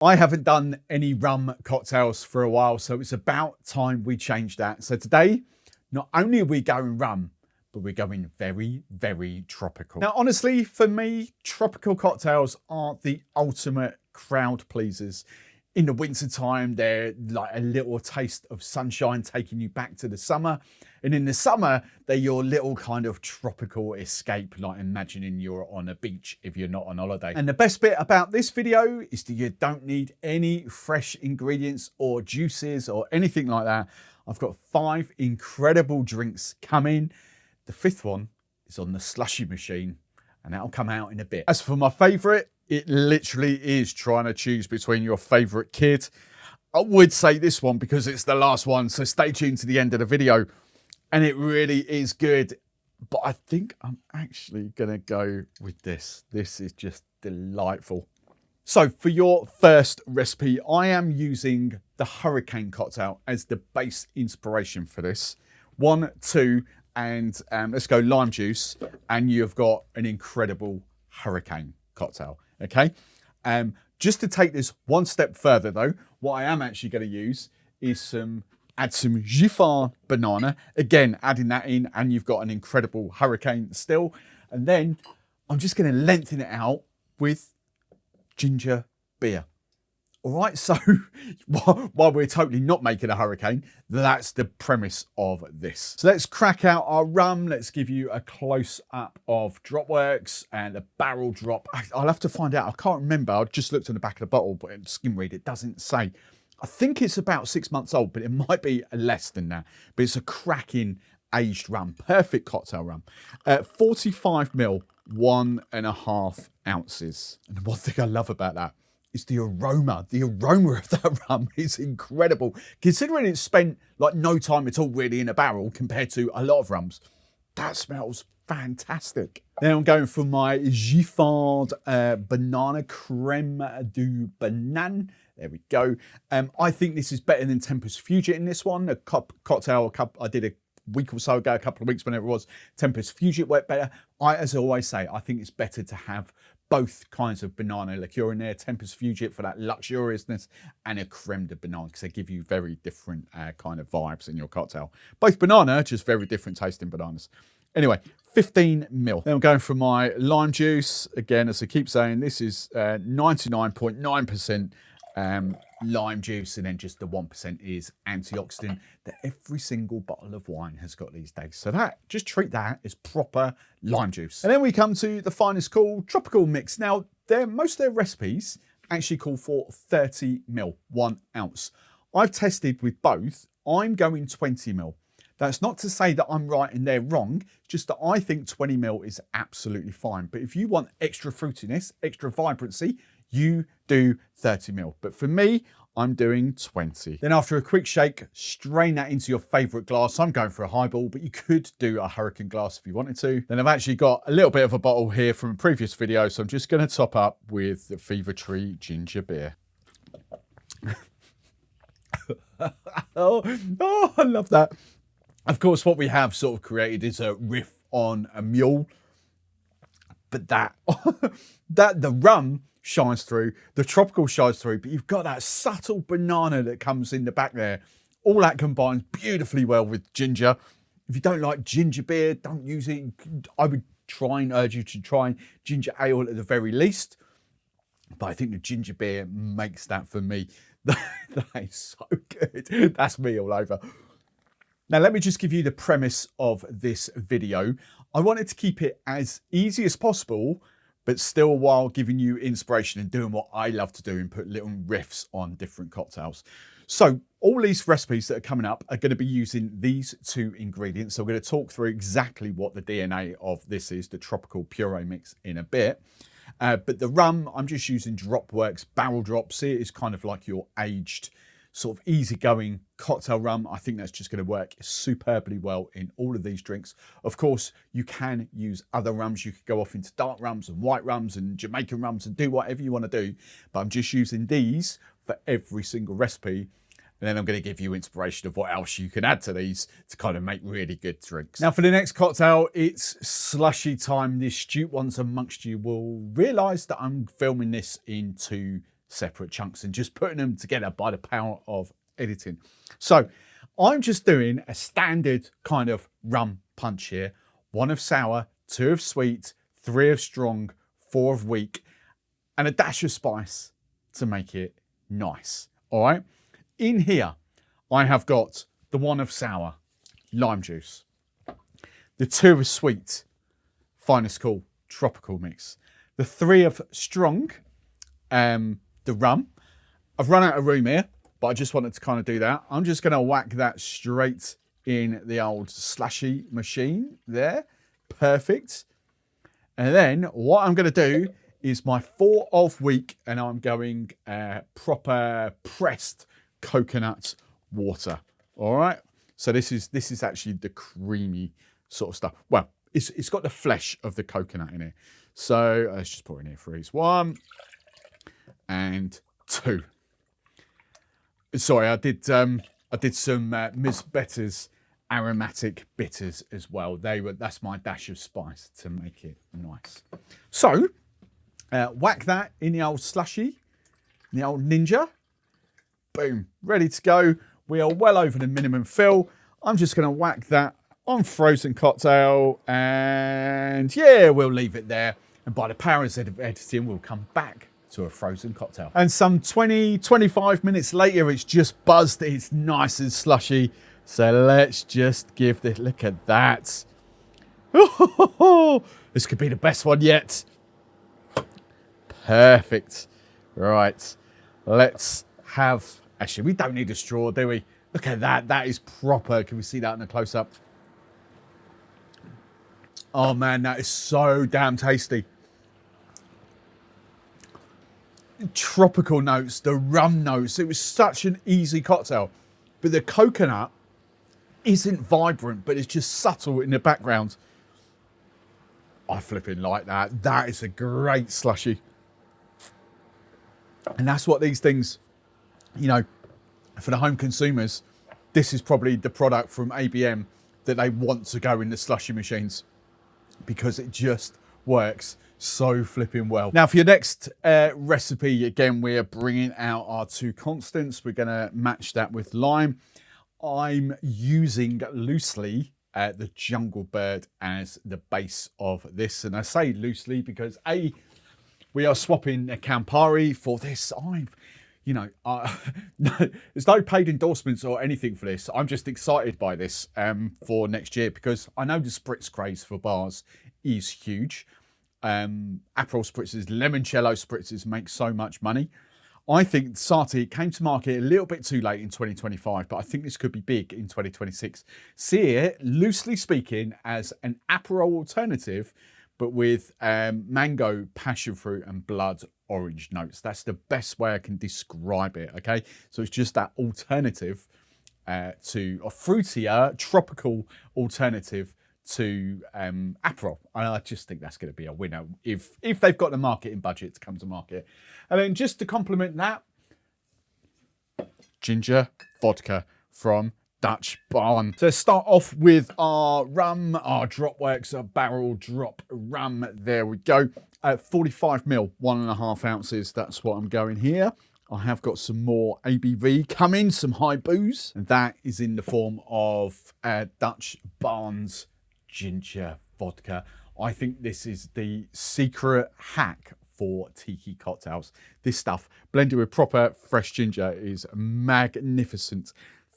I haven't done any rum cocktails for a while, so it's about time we change that. So today, not only are we going rum, but we're going very, very tropical. Now, honestly, for me, tropical cocktails are the ultimate crowd pleasers. In the winter time, they're like a little taste of sunshine taking you back to the summer. And in the summer, they're your little kind of tropical escape, like imagining you're on a beach if you're not on holiday. And the best bit about this video is that you don't need any fresh ingredients or juices or anything like that. I've got 5 incredible drinks coming. The 5th one is on the slushy machine, and that'll come out in a bit. As for my favourite, it literally is trying to choose between your favourite kid. I would say this one because it's the last one, so stay tuned to the end of the video. And it really is good, but I think I'm actually going to go with this. This is just delightful. So for your first recipe, I am using the Hurricane cocktail as the base inspiration for this. 1, 2, and let's go lime juice, and you've got an incredible Hurricane cocktail. Okay, just to take this one step further though, what I am actually going to use is add some Giffard banana, again adding that in, and you've got an incredible Hurricane still. And then I'm just going to lengthen it out with ginger beer. All right, so while we're totally not making a Hurricane, that's the premise of this. So let's crack out our rum. Let's give you a close up of Dropworks and a barrel drop. I'll have to find out. I can't remember. I just looked on the back of the bottle, but skim read, it doesn't say. I think it's about 6 months old, but it might be less than that. But it's a cracking aged rum, perfect cocktail rum. 45 ml, 1.5 ounces. And one thing I love about that is the aroma. The aroma of that rum is incredible. Considering it's spent like no time at all really in a barrel compared to a lot of rums, that smells fantastic. Then I'm going for my Giffard banana creme du banane. There we go. I think this is better than Tempest Fugit in this one. A cocktail I did a week or so ago, a couple of weeks, whenever it was. Tempest Fugit worked better. As I always say, I think it's better to have both kinds of banana liqueur in there. Tempest Fugit for that luxuriousness, and a creme de banane, because they give you very different kind of vibes in your cocktail. Both banana, just very different tasting bananas. Anyway, 15 ml. Then I'm going for my lime juice. Again, as I keep saying, this is 99.9% lime juice, and then just the 1% is antioxidant that every single bottle of wine has got these days. So that, just treat that as proper lime juice. And then we come to the finest call, tropical mix. Now, most of their recipes actually call for 30 ml, 1 ounce. I've tested with both. I'm going 20 ml. That's not to say that I'm right and they're wrong, just that I think 20 ml is absolutely fine. But if you want extra fruitiness, extra vibrancy, you do 30 ml. But for me, I'm doing 20. Then after a quick shake, strain that into your favorite glass. I'm going for a highball, but you could do a Hurricane glass if you wanted to. Then I've actually got a little bit of a bottle here from a previous video, so I'm just going to top up with the Fever Tree ginger beer. oh, I love that. Of course, what we have sort of created is a riff on a mule, but the rum shines through, the tropical shines through, but you've got that subtle banana that comes in the back there. All that combines beautifully well with ginger. If you don't like ginger beer, don't use it. I would try and urge you to try ginger ale at the very least. But I think the ginger beer makes that for me. That is so good. That's me all over. Now, let me just give you the premise of this video. I wanted to keep it as easy as possible, but still while giving you inspiration and doing what I love to do and put little riffs on different cocktails. So all these recipes that are coming up are going to be using these 2 ingredients. So we're going to talk through exactly what the DNA of this is, the tropical puree mix, in a bit. But the rum, I'm just using Dropworks barrel drops. It is kind of like your aged, sort of easygoing cocktail rum. I think that's just going to work superbly well in all of these drinks. Of course, you can use other rums. You could go off into dark rums and white rums and Jamaican rums and do whatever you want to do. But I'm just using these for every single recipe. And then I'm going to give you inspiration of what else you can add to these to kind of make really good drinks. Now for the next cocktail, it's slushy time. The astute ones amongst you will realise that I'm filming this in 2 separate chunks and just putting them together by the power of editing. So I'm just doing a standard kind of rum punch here. 1 of sour, 2 of sweet, 3 of strong, 4 of weak, and a dash of spice to make it nice. All right. In here, I have got the 1 of sour, lime juice, the 2 of sweet, finest cool, tropical mix, the 3 of strong, the rum. I've run out of room here, but I just wanted to kind of do that. I'm just going to whack that straight in the old Slushy machine there. Perfect. And then what I'm going to do is my 4 of week, and I'm going proper pressed coconut water. All right. So this is actually the creamy sort of stuff. Well, it's got the flesh of the coconut in it. So let's just pour in here for ease. 1 and 2. Sorry, I did some Miss Better's aromatic bitters as well. That's my dash of spice to make it nice. So whack that in the old Slushy, the old Ninja. Boom, ready to go. We are well over the minimum fill. I'm just going to whack that on frozen cocktail, and yeah, we'll leave it there. And by the powers of editing, we'll come back to a frozen cocktail. And some 20-25 minutes later, it's just buzzed. It's nice and slushy. So let's just give this, look at that. This could be the best one yet. Perfect. Right, let's have, actually, we don't need a straw, do we? Look at that, that is proper. Can we see that in a close-up? Oh man, that is so damn tasty. Tropical notes, the rum notes. It was such an easy cocktail. But the coconut isn't vibrant, but it's just subtle in the background. I flipping like that. That is a great slushy. And that's what these things, you know, for the home consumers, this is probably the product from ABM that they want to go in the slushy machines, because it just works so flipping well. Now for your next recipe, again, we're bringing out our 2 constants. We're going to match that with lime. I'm using loosely the Jungle Bird as the base of this. And I say loosely because we are swapping a Campari for this. There's no paid endorsements or anything for this. I'm just excited by this for next year, because I know the spritz craze for bars is huge. Aperol spritzers, limoncello spritzers make so much money. I think Sarti came to market a little bit too late in 2025, but I think this could be big in 2026. See it, loosely speaking, as an Aperol alternative, but with mango, passion fruit and blood orange notes. That's the best way I can describe it, okay? So it's just that alternative to a fruitier, tropical alternative to Aperol. And I just think that's going to be a winner if they've got the marketing budget to come to market. And then just to complement that, ginger vodka from Dutch Barn. So start off with our rum, our Dropworks, our barrel drop rum. There we go. 45 ml, 1.5 ounces. That's what I'm going here. I have got some more ABV coming, some high booze. And that is in the form of Dutch Barn's ginger vodka. I think this is the secret hack for tiki cocktails. This stuff blended with proper fresh ginger is magnificent.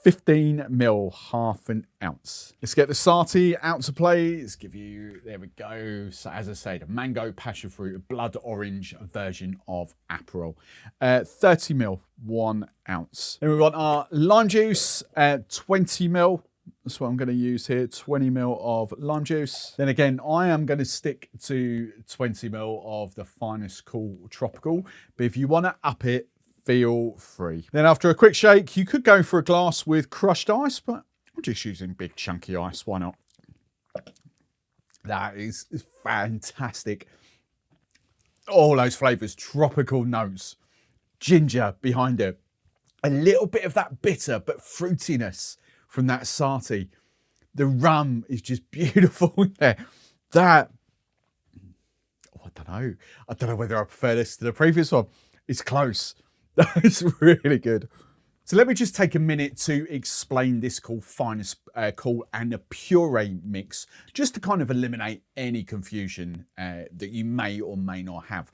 15 ml, 1/2 ounce. Let's get the Sarti out to play. Let's give you, there we go. So as I said, a mango, passion fruit, blood orange version of Aperol. 30 ml, 1 ounce. Then we want our lime juice, 20 ml. That's what I'm going to use here, 20 ml of lime juice. Then again, I am going to stick to 20 ml of the finest cool tropical. But if you want to up it, feel free. Then after a quick shake, you could go for a glass with crushed ice, but I'm just using big chunky ice. Why not? That is fantastic. All those flavours, tropical notes, ginger behind it. A little bit of that bitter but fruitiness from that Sarti. The rum is just beautiful there. That, I don't know whether I prefer this to the previous one. It's close. It's really good. So let me just take a minute to explain this called Finest Cool and a Puree mix, just to kind of eliminate any confusion that you may or may not have.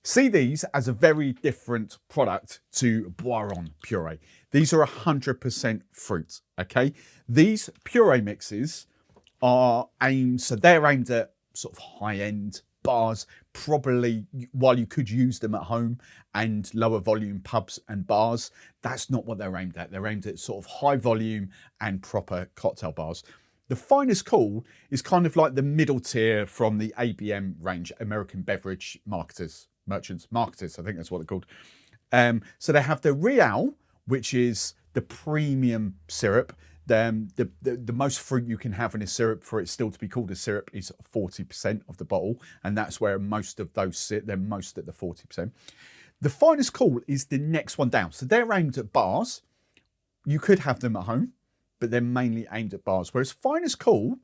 See these as a very different product to Boiron Puree. These are 100% fruit, okay? These Puree mixes are aimed, so they're aimed at sort of high-end bars, probably, while you could use them at home, and lower volume pubs and bars. That's not what they're aimed at. They're aimed at sort of high volume and proper cocktail bars. The Finest Cool is kind of like the middle tier from the ABM range, American Beverage Marketers, I think that's what they're called. So they have the Real, which is the premium syrup. The most fruit you can have in a syrup for it still to be called a syrup is 40% of the bottle, and that's where most of those sit. They're most at the 40%. The Finest Cool is the next one down. So they're aimed at bars. You could have them at home, but they're mainly aimed at bars. Whereas Finest Cool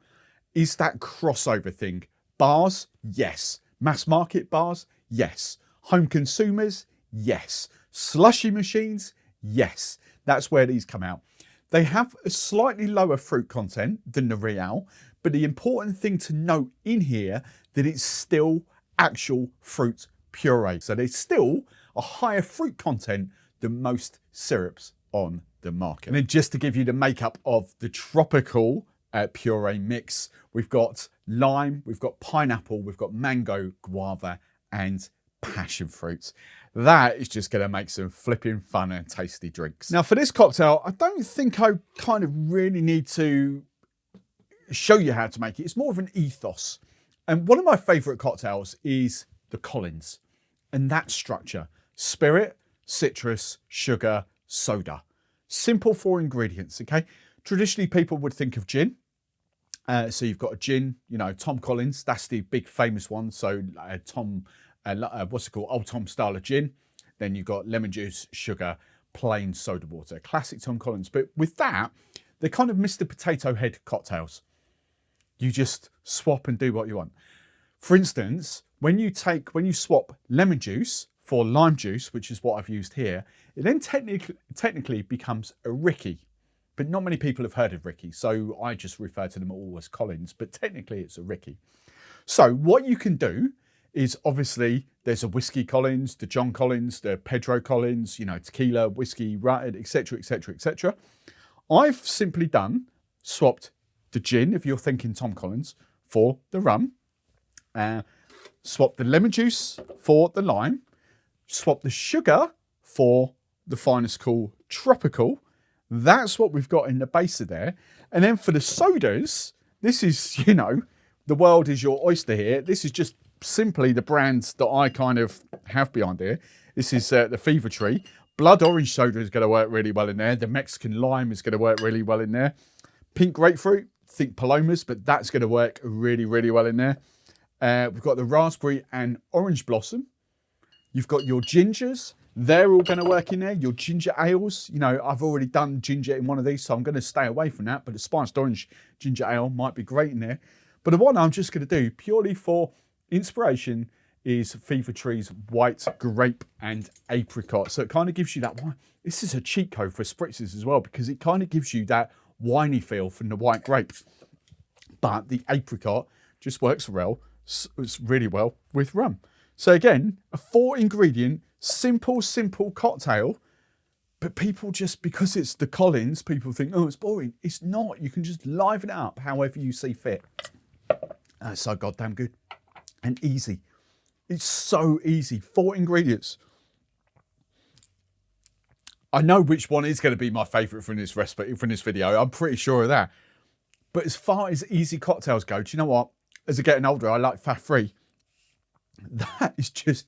is that crossover thing. Bars, yes. Mass market bars, yes. Home consumers, yes. Slushy machines, yes. That's where these come out. They have a slightly lower fruit content than the Real, but the important thing to note in here that it's still actual fruit puree. So there's still a higher fruit content than most syrups on the market. And then just to give you the makeup of the tropical puree mix, we've got lime, we've got pineapple, we've got mango, guava, and passion fruit. That is just going to make some flipping fun and tasty drinks. Now for this cocktail, I don't think I kind of really need to show you how to make it. It's more of an ethos. And one of my favorite cocktails is the Collins, and that structure: spirit, citrus, sugar, soda. Simple 4 ingredients, okay? Traditionally, people would think of gin. So you've got a gin, you know, Tom Collins, that's the big famous one. So what's it called? Old Tom style of gin. Then you've got lemon juice, sugar, plain soda water. Classic Tom Collins. But with that, they're kind of Mr. Potato Head cocktails. You just swap and do what you want. For instance, when you swap lemon juice for lime juice, which is what I've used here, it then technically becomes a Ricky. But not many people have heard of Ricky, so I just refer to them all as Collins, but technically it's a Ricky. So what you can do is, obviously, there's a whiskey Collins, the John Collins, the Pedro Collins, you know, tequila, whiskey, etc., etc., etc. I've simply swapped the gin, if you're thinking Tom Collins, for the rum, swapped the lemon juice for the lime, swapped the sugar for the Finest Cool Tropical. That's what we've got in the base of there. And then for the sodas, this is, you know, the world is your oyster here. This is just simply the brands that I kind of have behind here. This is the Fever Tree. Blood orange soda is going to work really well in there. The Mexican lime is going to work really well in there. Pink grapefruit, think Palomas, but that's going to work really, really well in there. We've got the raspberry and orange blossom. You've got your gingers. They're all going to work in there. Your ginger ales, you know, I've already done ginger in one of these, so I'm going to stay away from that. But the spiced orange ginger ale might be great in there. But the one I'm just going to do purely for inspiration is Fever Tree's white grape and apricot. So it kind of gives you that one. This is a cheat code for spritzes as well, because it kind of gives you that winey feel from the white grape. But the apricot just works really well with rum. So again, a 4 ingredient, simple cocktail, but people just, because it's the Collins, people think, oh, it's boring. It's not. You can just liven it up however you see fit. It's so goddamn good and easy. It's so easy. 4 ingredients. I know which one is going to be my favourite from this recipe, from this video. I'm pretty sure of that. But as far as easy cocktails go, do you know what? As I'm getting older, I like fat-free. That is just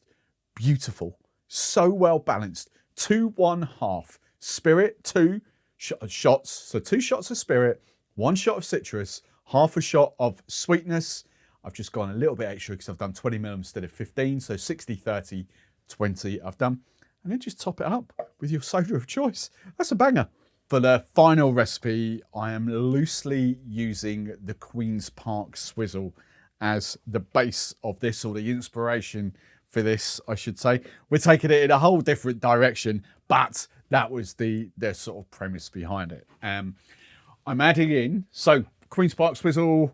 beautiful. So well balanced. 2 1/2 spirit, 2 shots. So 2 shots of spirit, 1 shot of citrus, half a shot of sweetness. I've just gone a little bit extra because I've done 20 ml instead of 15. So 60, 30, 20 I've done. And then just top it up with your soda of choice. That's a banger. For the final recipe, I am loosely using the Queen's Park Swizzle as the base of this, or the inspiration for this, I should say. We're taking it in a whole different direction, but that was the sort of premise behind it. I'm adding in, so Queen's Park Swizzle,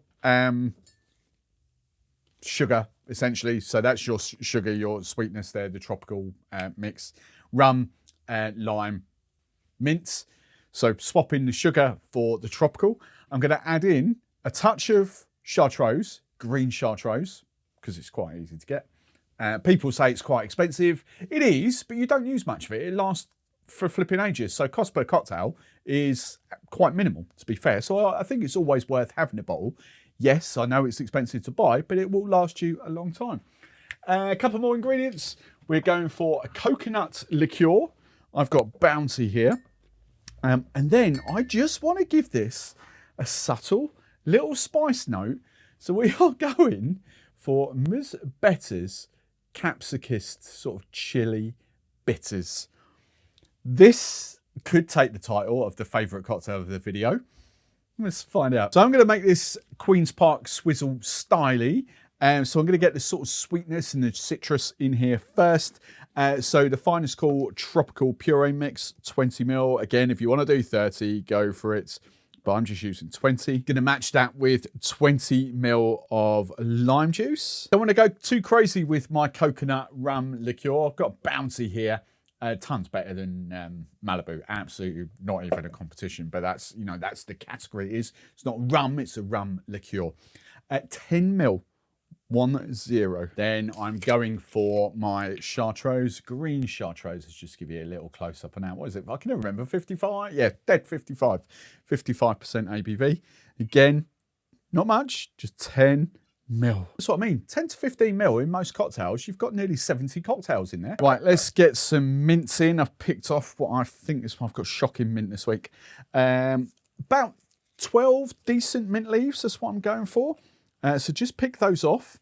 sugar, essentially. So that's your sugar, your sweetness there, the tropical mix. Rum, lime, mint. So swap in the sugar for the tropical. I'm going to add in a touch of chartreuse, green chartreuse, because it's quite easy to get. People say it's quite expensive. It is, but you don't use much of it. It lasts for flipping ages. So cost per cocktail is quite minimal, to be fair. So I think it's always worth having a bottle. Yes, I know it's expensive to buy, but it will last you a long time. A couple more ingredients. We're going for a coconut liqueur. I've got Bounty here. And then I just want to give this a subtle little spice note. So we are going for Ms. Better's capsicist sort of chili bitters. This could take the title of the favourite cocktail of the video. Let's find out. So I'm going to make this Queen's Park Swizzle styly. So I'm going to get the sort of sweetness and the citrus in here first. So the finest call tropical puree mix, 20 ml. Again, if you want to do 30, go for it. But I'm just using 20. Going to match that with 20 ml of lime juice. Don't want to go too crazy with my coconut rum liqueur. I've got Bounty here. Tons better than Malibu. Absolutely not even a competition, but that's, you know, that's the category it is. It's not rum, it's a rum liqueur. At 10 ml, 10. Then I'm going for my chartreuse, green chartreuse. Let's just give you a little close up on that. What is it? I can never remember. 55? Yeah, dead 55. 55% ABV. Again, not much, just 10 ml. That's what I mean. 10 to 15 ml in most cocktails. You've got nearly 70 cocktails in there. Right, let's get some mints in. I've picked off what I think is, I've got shocking mint this week. About 12 decent mint leaves. That's what I'm going for. So just pick those off.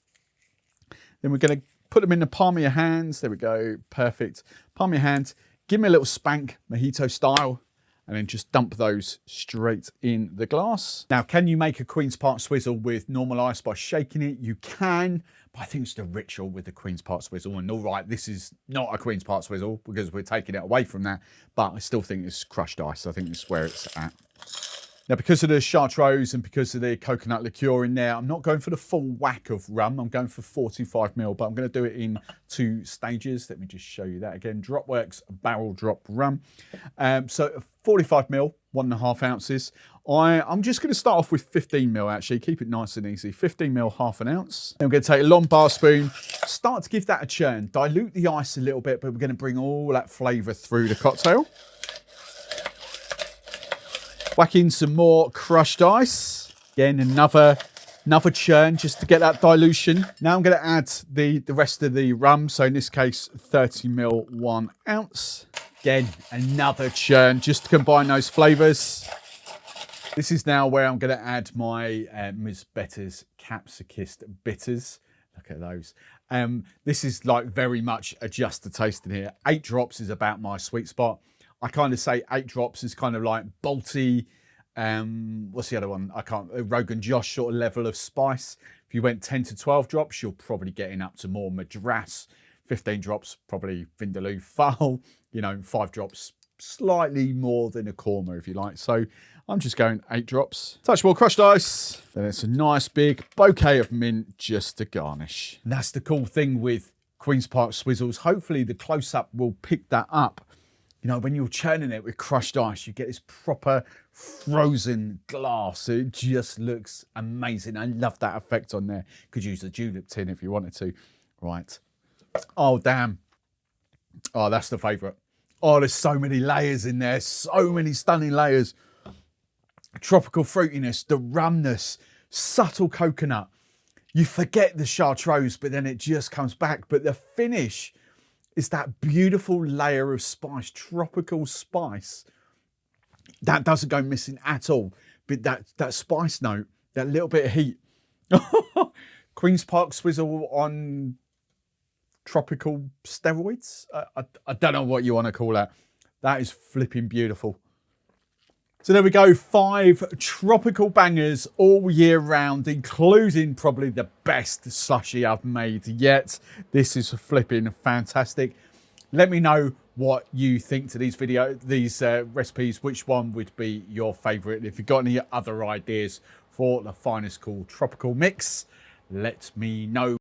Then we're going to put them in the palm of your hands. There we go. Perfect. Palm of your hand. Give me a little spank, Mojito style. And then just dump those straight in the glass. Now, can you make a Queen's Park Swizzle with normal ice by shaking it? You can, but I think it's the ritual with the Queen's Park Swizzle. And all right, this is not a Queen's Park Swizzle because we're taking it away from that, but I still think it's crushed ice. I think it's where it's at. Now, because of the chartreuse and because of the coconut liqueur in there, I'm not going for the full whack of rum. I'm going for 45 ml, but I'm going to do it in 2 stages. Let me just show you that again. Dropworks barrel drop rum. So 45 ml, 1.5 ounces. I'm just going to start off with 15 ml actually. Keep it nice and easy. 15 ml, half an ounce. Then we're going to take a long bar spoon, start to give that a churn. Dilute the ice a little bit, but we're going to bring all that flavour through the cocktail. Whack in some more crushed ice. Again, another churn just to get that dilution. Now I'm going to add the rest of the rum. So in this case, 30 ml, 1 ounce. Again, another churn just to combine those flavours. This is now where I'm going to add my Ms. Better's capsicist bitters. Look at those. This is like very much a just the taste in here. 8 drops is about my sweet spot. I kind of say 8 drops is kind of like Balti. What's the other one? I can't. Rogan Josh sort of level of spice. If you went 10 to 12 drops, you're probably getting up to more Madras. 15 drops, probably Vindaloo Foul. You know, 5 drops, slightly more than a Korma, if you like. So I'm just going 8 drops. Touch more crushed ice. Then it's a nice big bouquet of mint just to garnish. And that's the cool thing with Queen's Park Swizzles. Hopefully the close-up will pick that up. You know, when you're churning it with crushed ice, you get this proper frozen glass. It just looks amazing. I love that effect on there. Could use a julep tin if you wanted to. Right. Oh, damn. Oh, that's the favourite. Oh, there's so many layers in there. So many stunning layers. Tropical fruitiness, the rumness, subtle coconut. You forget the chartreuse, but then it just comes back. But the finish is that beautiful layer of spice, tropical spice. That doesn't go missing at all. But that spice note, that little bit of heat. Queen's Park Swizzle on tropical steroids. I don't know what you want to call that. That is flipping beautiful. So there we go, 5 tropical bangers all year round, including probably the best slushy I've made yet. This is flipping fantastic. Let me know what you think to these recipes, which one would be your favourite. If you've got any other ideas for the finest cool tropical mix, let me know.